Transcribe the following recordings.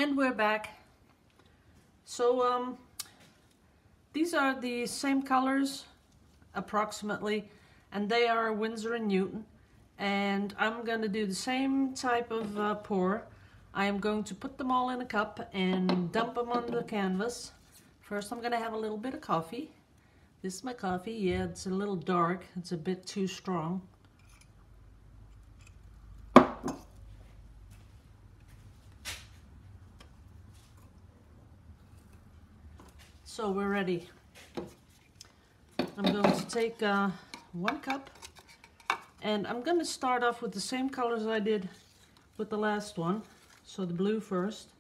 And we're back. So these are the same colors approximately, and they are Winsor Newton, and I'm going to do the same type of pour. I am going to put them all in a cup and dump them on the canvas. First I'm going to have a little bit of coffee. This is my coffee. Yeah, it's a little dark, it's a bit too strong. So we're ready. I'm going to take 1 cup, and I'm going to start off with the same colors I did with the last one. So the blue first.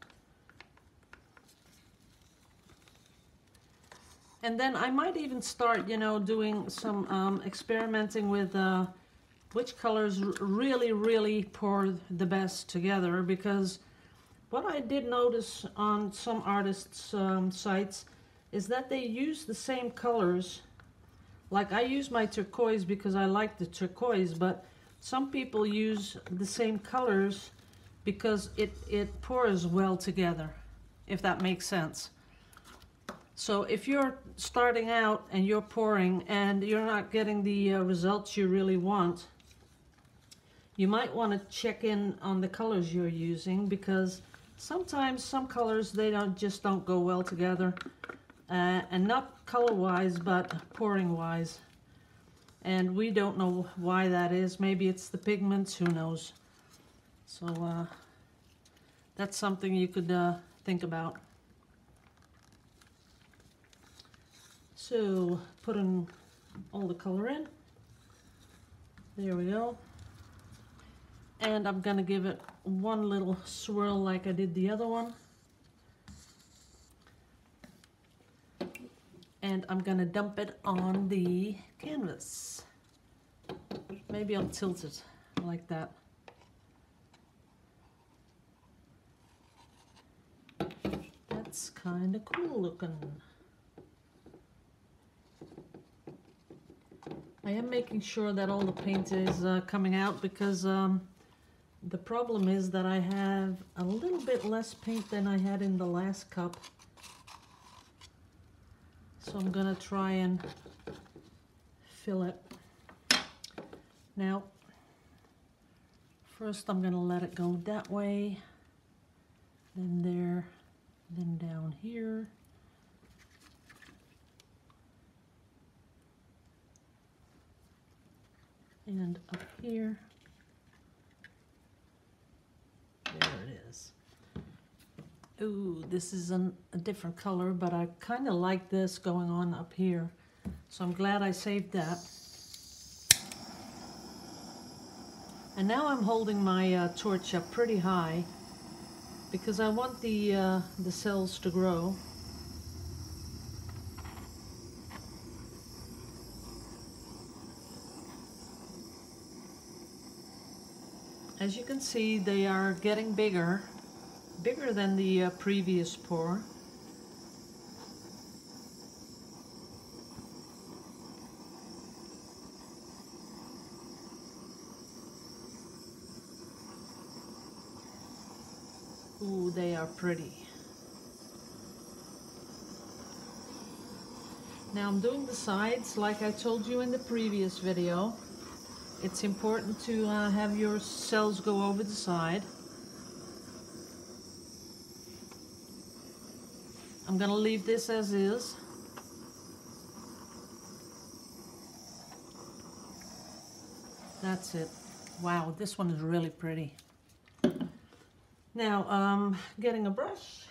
And then I might even start, you know, doing some experimenting with which colors really pour the best together, because what I did notice on some artists' sites is that they use the same colors. Like I use my turquoise because I like the turquoise, but some people use the same colors because it pours well together, if that makes sense. So if you're starting out and you're pouring and you're not getting the results you really want, you might want to check in on the colors you're using, because sometimes some colors, they just don't go well together. And not color-wise, but pouring-wise. And we don't know why that is. Maybe it's the pigments, who knows. So that's something you could think about. So putting all the color in. There we go. And I'm gonna give it one little swirl like I did the other one. And I'm gonna dump it on the canvas. Maybe I'll tilt it like that. That's kind of cool looking. I am making sure that all the paint is coming out, because the problem is that I have a little bit less paint than I had in the last cup. So I'm gonna try and fill it. Now, first I'm gonna let it go that way, then there, then down here. And up here. There it is. Ooh, this is a different color, but I kind of like this going on up here. So I'm glad I saved that. And now I'm holding my torch up pretty high, because I want the cells to grow. As you can see, they are getting bigger than the previous pour. Ooh, they are pretty. Now I'm doing the sides like I told you in the previous video. It's important to have your cells go over the side. I'm going to leave this as is. That's it. Wow, this one is really pretty. Now, getting a brush.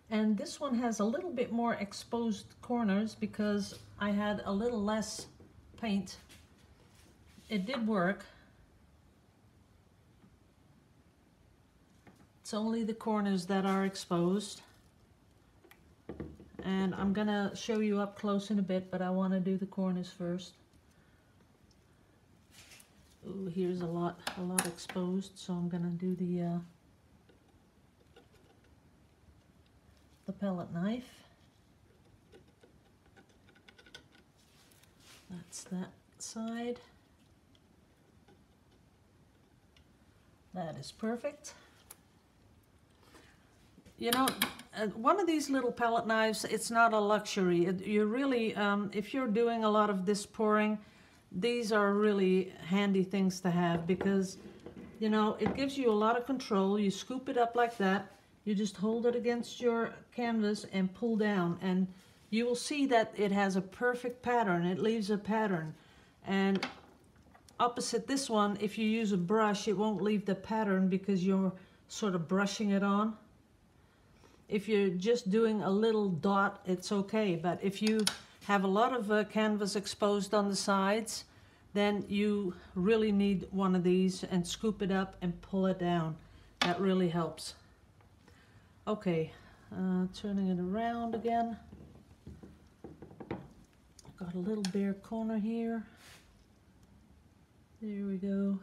And this one has a little bit more exposed corners because I had a little less paint. It did work. It's only the corners that are exposed. And I'm gonna show you up close in a bit, but I want to do the corners first. Ooh, here's a lot exposed, so I'm gonna do the palette knife. That's that side. That is perfect. You know, one of these little palette knives, it's not a luxury. You really, if you're doing a lot of this pouring, these are really handy things to have because, you know, it gives you a lot of control. You scoop it up like that. You just hold it against your canvas and pull down, and you will see that it has a perfect pattern. It leaves a pattern. And opposite this one, if you use a brush, it won't leave the pattern because you're sort of brushing it on. If you're just doing a little dot, it's okay. But if you have a lot of canvas exposed on the sides, then you really need one of these and scoop it up and pull it down. That really helps. Okay, turning it around again. Got a little bare corner here. There we go.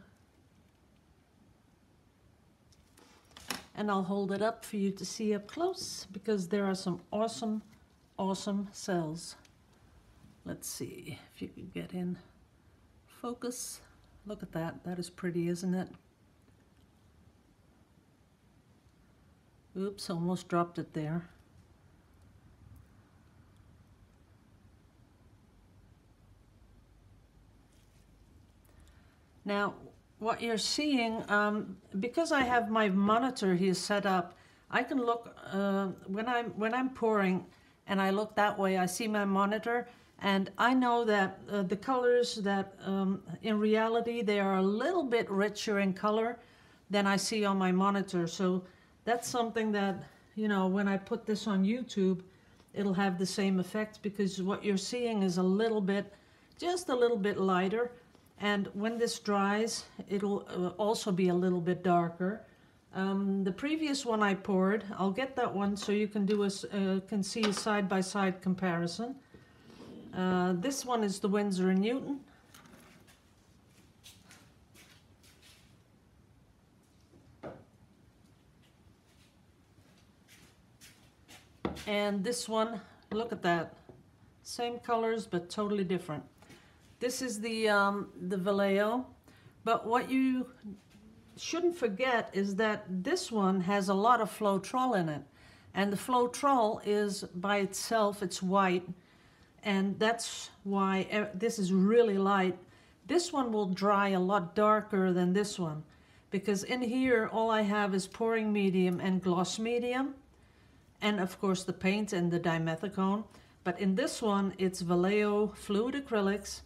And I'll hold it up for you to see up close because there are some awesome, awesome cells. Let's see if you can get in focus. Look at that. That is pretty, isn't it? Oops, almost dropped it there. Now, what you're seeing, because I have my monitor here set up, I can look, when I'm pouring and I look that way, I see my monitor, and I know that the colors that, in reality, they are a little bit richer in color than I see on my monitor. So that's something that, you know, when I put this on YouTube, it'll have the same effect because what you're seeing is a little bit, just a little bit lighter. And when this dries, it'll also be a little bit darker. The previous one I poured, I'll get that one so you can do can see a side-by-side comparison. This one is the Winsor Newton. And this one, look at that. Same colors, but totally different. This is the Vallejo, but what you shouldn't forget is that this one has a lot of Floetrol in it. And the Floetrol is by itself, it's white, and that's why this is really light. This one will dry a lot darker than this one, because in here all I have is pouring medium and gloss medium, and of course the paint and the dimethicone. But in this one, it's Vallejo fluid acrylics.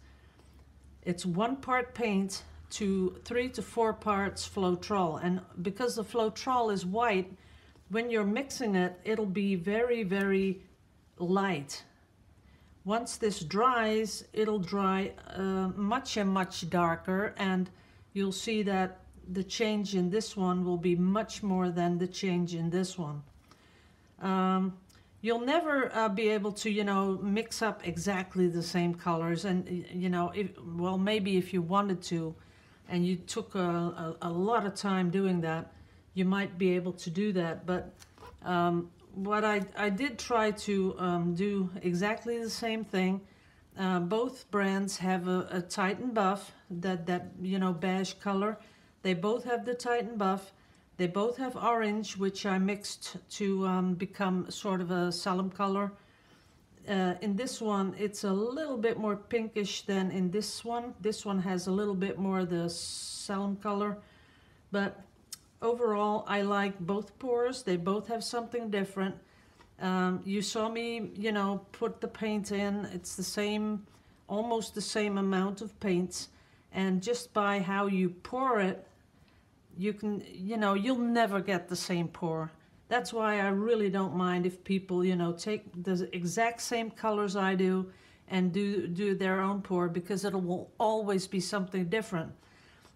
It's 1 part paint to 3 to 4 parts Floetrol. And because the Floetrol is white, when you're mixing it, it'll be very, very light. Once this dries, it'll dry much and much darker, and you'll see that the change in this one will be much more than the change in this one. You'll never be able to, you know, mix up exactly the same colors. And, you know, well, maybe if you wanted to, and you took a lot of time doing that, you might be able to do that. But what I did try to do exactly the same thing. Both brands have a Titan buff, that you know, beige color. They both have the Titan buff. They both have orange, which I mixed to become sort of a salem color. In this one, it's a little bit more pinkish than in this one. This one has a little bit more the salem color. But overall, I like both pours. They both have something different. You saw me, you know, put the paint in. It's the same, almost the same amount of paints. And just by how you pour it, you can, you know, you'll never get the same pour. That's why I really don't mind if people, you know, take the exact same colors I do and do their own pour, because it will always be something different.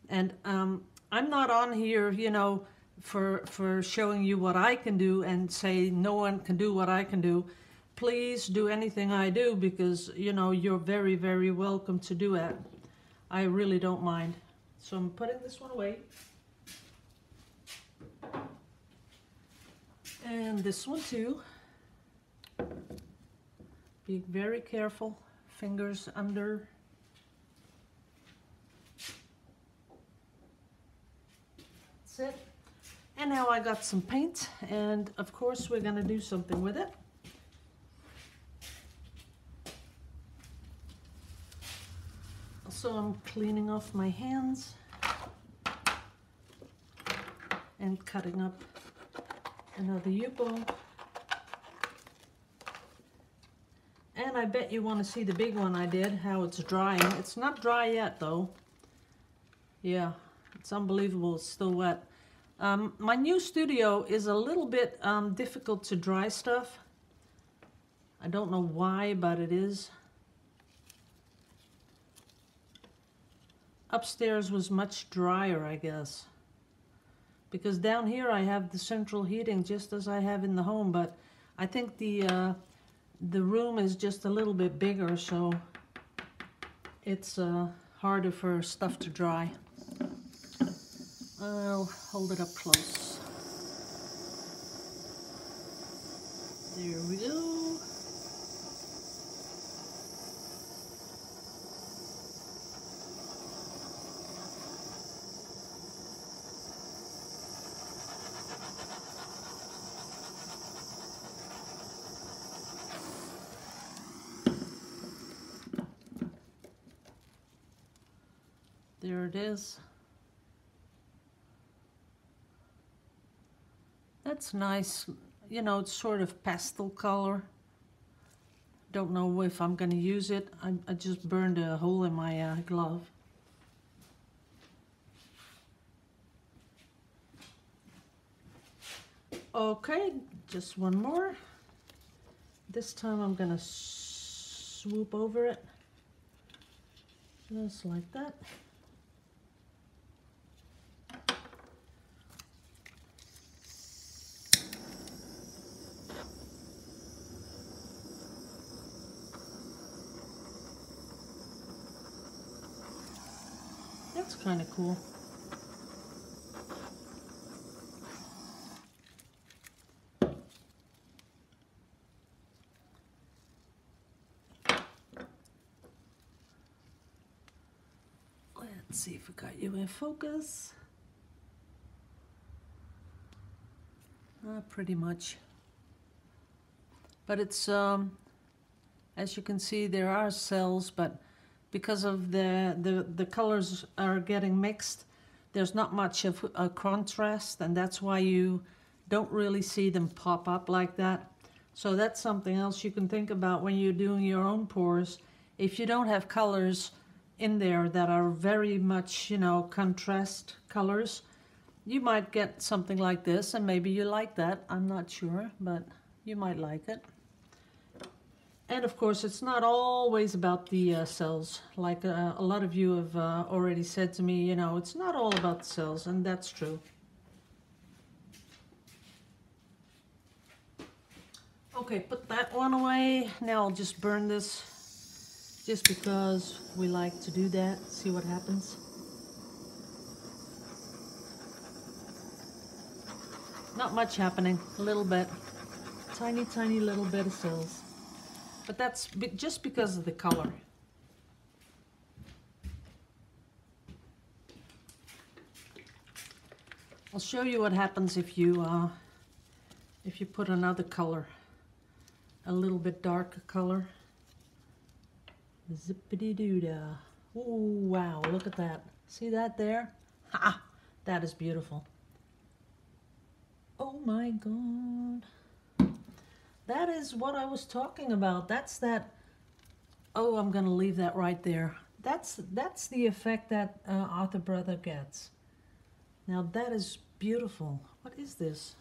And I'm not on here, you know, for showing you what I can do and say no one can do what I can do. Please do anything I do, because, you know, you're very, very welcome to do it. I really don't mind. So I'm putting this one away. And this one too. Be very careful, fingers under. That's that's it. And now I got some paint, and of course we're gonna do something with it. So I'm cleaning off my hands and cutting up another U-ball. And I bet you want to see the big one I did, how it's drying. It's not dry yet though. Yeah, it's unbelievable, it's still wet. My new studio is a little bit difficult to dry stuff. I don't know why, but it is. Upstairs was much drier, I guess. Because down here I have the central heating just as I have in the home, but I think the room is just a little bit bigger, so it's harder for stuff to dry. I'll hold it up close. There we go. There it is. That's nice. You know, it's sort of pastel color. Don't know if I'm going to use it. I just burned a hole in my glove. Okay, just one more. This time I'm going to swoop over it. Just like that. That's kind of cool. Let's see if we got you in focus. Pretty much. But it's, as you can see, there are cells, but because of the colors are getting mixed, there's not much of a contrast, and that's why you don't really see them pop up like that. So that's something else you can think about when you're doing your own pours. If you don't have colors in there that are very much, you know, contrast colors, you might get something like this, and maybe you like that. I'm not sure, but you might like it. And of course, it's not always about the cells. Like a lot of you have already said to me, you know, it's not all about the cells, and that's true. Okay, put that one away. Now I'll just burn this, just because we like to do that. See what happens. Not much happening, a little bit. Tiny, tiny little bit of cells. But that's just because of the color. I'll show you what happens if you put another color, a little bit darker color. Zippity-doo-dah. Oh, wow, look at that. See that there? Ha! That is beautiful. Oh my God. That is what I was talking about. That's that. Oh, I'm gonna leave that right there. That's the effect that Arthur Brother gets. Now that is beautiful. What is this?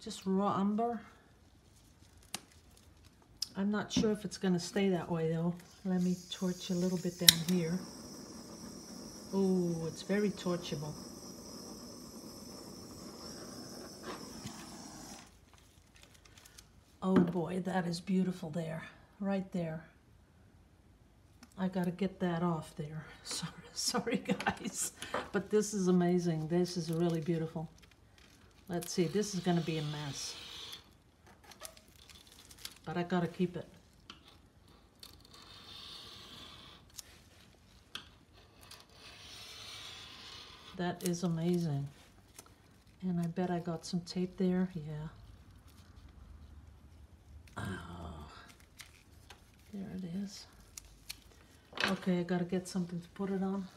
Just raw umber? I'm not sure if it's gonna stay that way though. Let me torch a little bit down here. Oh, it's very torchable. Oh boy, that is beautiful there, right there. I gotta get that off there. Sorry guys, but this is amazing. This is really beautiful. Let's see, this is gonna be a mess, but I gotta keep it. That is amazing. And I bet I got some tape there. Yeah. Oh, there it is. Okay, I gotta get something to put it on.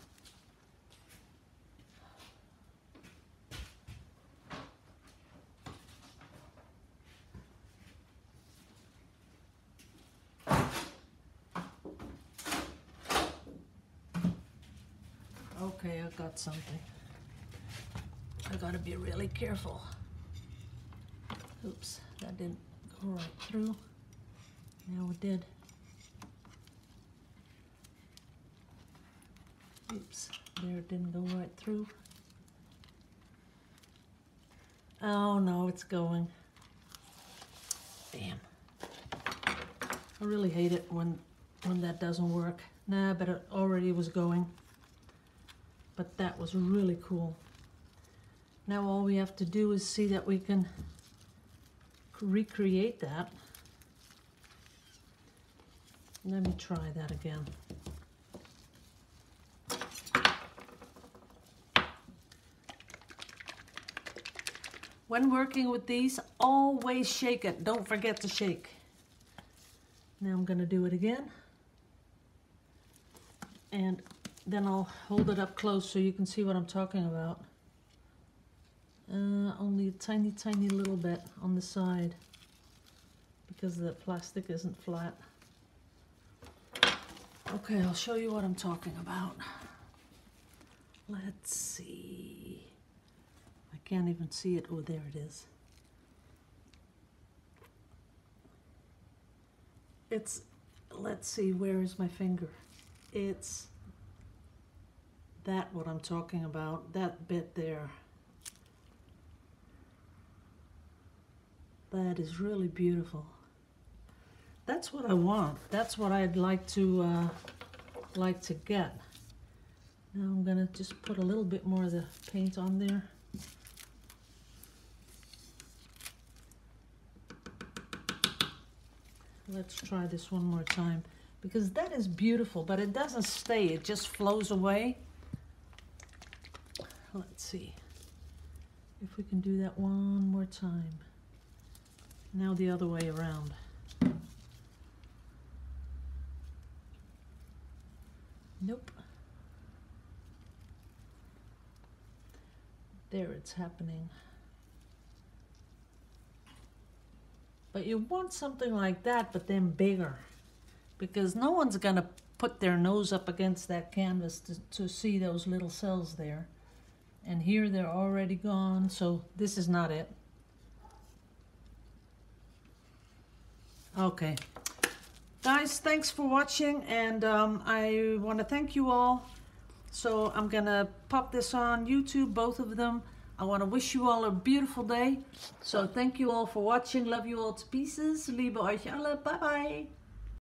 Okay, I got something. I gotta be really careful. Oops, that didn't go right through. Now it did. Oops, there it didn't go right through. Oh no, it's going. Damn. I really hate it when that doesn't work. Nah, but it already was going. But that was really cool. Now all we have to do is see that we can recreate that. Let me try that again. When working with these, always shake it. Don't forget to shake. Now I'm going to do it again. And then I'll hold it up close so you can see what I'm talking about. Only a tiny, tiny little bit on the side because the plastic isn't flat. Okay, I'll show you what I'm talking about. Let's see. I can't even see it. Oh, there it is. It's, let's see, where is my finger? It's that what I'm talking about, that bit there. That is really beautiful. That's what I want. That's what I'd like to get. Now I'm gonna just put a little bit more of the paint on there. Let's try this one more time because that is beautiful, but it doesn't stay. It just flows away. Let's see if we can do that one more time. Now the other way around. Nope. There it's happening. But you want something like that, but then bigger. Because no one's gonna put their nose up against that canvas to see those little cells there. And here they're already gone, so this is not it. Okay. Guys, thanks for watching, and I want to thank you all. So I'm gonna pop this on YouTube, both of them. I want to wish you all a beautiful day. So thank you all for watching. Love you all to pieces. Liebe euch alle. Bye bye.